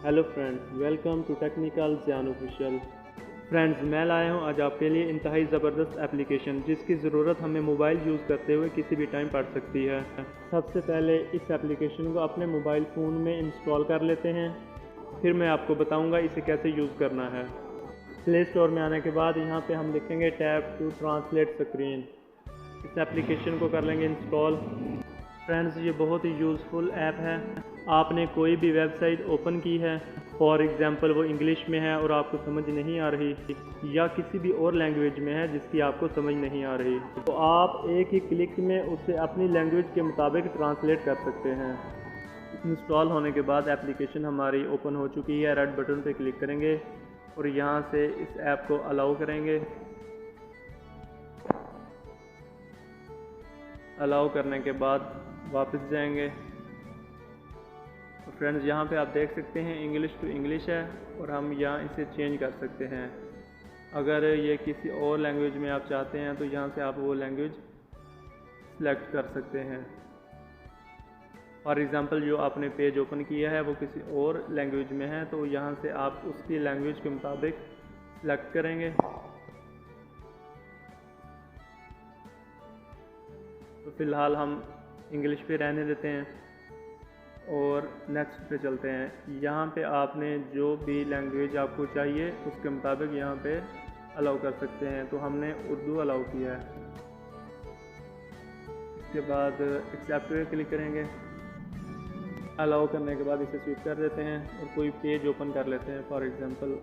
Hello friends, welcome to technical Zian official. Friends, मैं लाया हूं आज आपके लिए इंतहाई ज़बरदस्त एप्लीकेशन जिसकी ज़रूरत हमें मोबाइल यूज़ करते हुए किसी भी टाइम पड़ सकती है। सबसे पहले इस एप्लीकेशन को अपने मोबाइल फ़ोन में इंस्टॉल कर लेते हैं, फिर मैं आपको बताऊंगा इसे कैसे यूज़ करना है। प्ले स्टोर में आने के बाद यहाँ पे हम लिखेंगे टैप टू ट्रांसलेट स्क्रीन। इस एप्लीकेशन को कर लेंगे इंस्टॉल। फ्रेंड्स, ये बहुत ही यूज़फुल ऐप है। आपने कोई भी वेबसाइट ओपन की है, फॉर एग्ज़ाम्पल वो इंग्लिश में है और आपको समझ नहीं आ रही, या किसी भी और लैंग्वेज में है जिसकी आपको समझ नहीं आ रही, तो आप एक ही क्लिक में उसे अपनी लैंग्वेज के मुताबिक ट्रांसलेट कर सकते हैं। इंस्टॉल होने के बाद एप्लीकेशन हमारी ओपन हो चुकी है। रेड बटन पे क्लिक करेंगे और यहाँ से इस ऐप को अलाउ करेंगे। अलाउ करने के बाद वापस जाएंगे। तो फ्रेंड्स, यहाँ पे आप देख सकते हैं इंग्लिश टू इंग्लिश है और हम यहाँ इसे चेंज कर सकते हैं। अगर ये किसी और लैंग्वेज में आप चाहते हैं तो यहाँ से आप वो लैंग्वेज सेलेक्ट कर सकते हैं। फॉर एग्ज़ाम्पल जो आपने पेज ओपन किया है वो किसी और लैंग्वेज में है, तो यहाँ से आप उसकी लैंग्वेज के मुताबिक सेलेक्ट करेंगे। तो फ़िलहाल हम इंग्लिश पे रहने देते हैं और नेक्स्ट पे चलते हैं। यहाँ पे आपने जो भी लैंग्वेज आपको चाहिए उसके मुताबिक यहाँ पे अलाउ कर सकते हैं। तो हमने उर्दू अलाउ किया है। इसके बाद एक्सेप्ट पे क्लिक करेंगे। अलाउ करने के बाद इसे स्विच कर देते हैं और कोई पेज ओपन कर लेते हैं। फॉर एग्ज़ाम्पल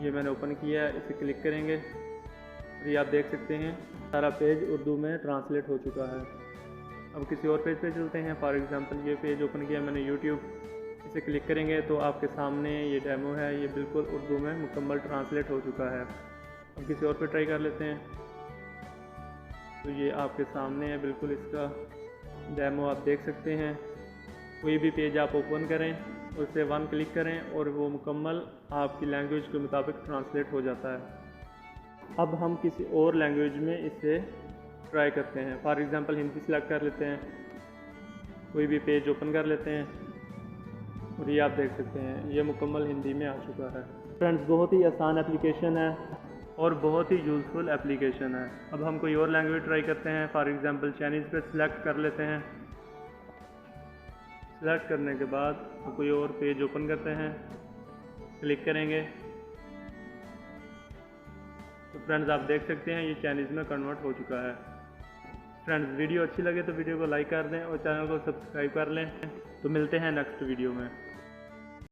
ये मैंने ओपन किया है, इसे क्लिक करेंगे और ये आप देख सकते हैं सारा पेज उर्दू में ट्रांसलेट हो चुका है। अब किसी और पेज पे चलते हैं। फॉर एग्ज़ाम्पल ये पेज ओपन किया मैंने यूट्यूब, इसे क्लिक करेंगे तो आपके सामने ये डेमो है, ये बिल्कुल उर्दू में मुकम्मल ट्रांसलेट हो चुका है। अब किसी और पे ट्राई कर लेते हैं। तो ये आपके सामने है बिल्कुल इसका डेमो, आप देख सकते हैं। कोई भी पेज आप ओपन करें, उसे वन क्लिक करें और वो मुकम्मल आपकी लैंग्वेज के मुताबिक ट्रांसलेट हो जाता है। अब हम किसी और लैंग्वेज में इसे ट्राई करते हैं। फॉर एग्ज़ाम्पल हिंदी सेलेक्ट कर लेते हैं, कोई भी पेज ओपन कर लेते हैं और ये आप देख सकते हैं ये मुकम्मल हिंदी में आ चुका है। फ्रेंड्स, बहुत ही आसान एप्लीकेशन है और बहुत ही यूज़फुल एप्लीकेशन है। अब हम कोई और लैंग्वेज ट्राई करते हैं। फॉर एग्ज़ाम्पल चाइनीज़ पे सिलेक्ट कर लेते हैं। सेलेक्ट करने के बाद कोई और पेज ओपन करते हैं, क्लिक करेंगे। तो फ्रेंड्स, आप देख सकते हैं ये चाइनीज़ में कन्वर्ट हो चुका है। फ्रेंड्स, वीडियो अच्छी लगे तो वीडियो को लाइक कर दें और चैनल को सब्सक्राइब कर लें। तो मिलते हैं नेक्स्ट वीडियो में।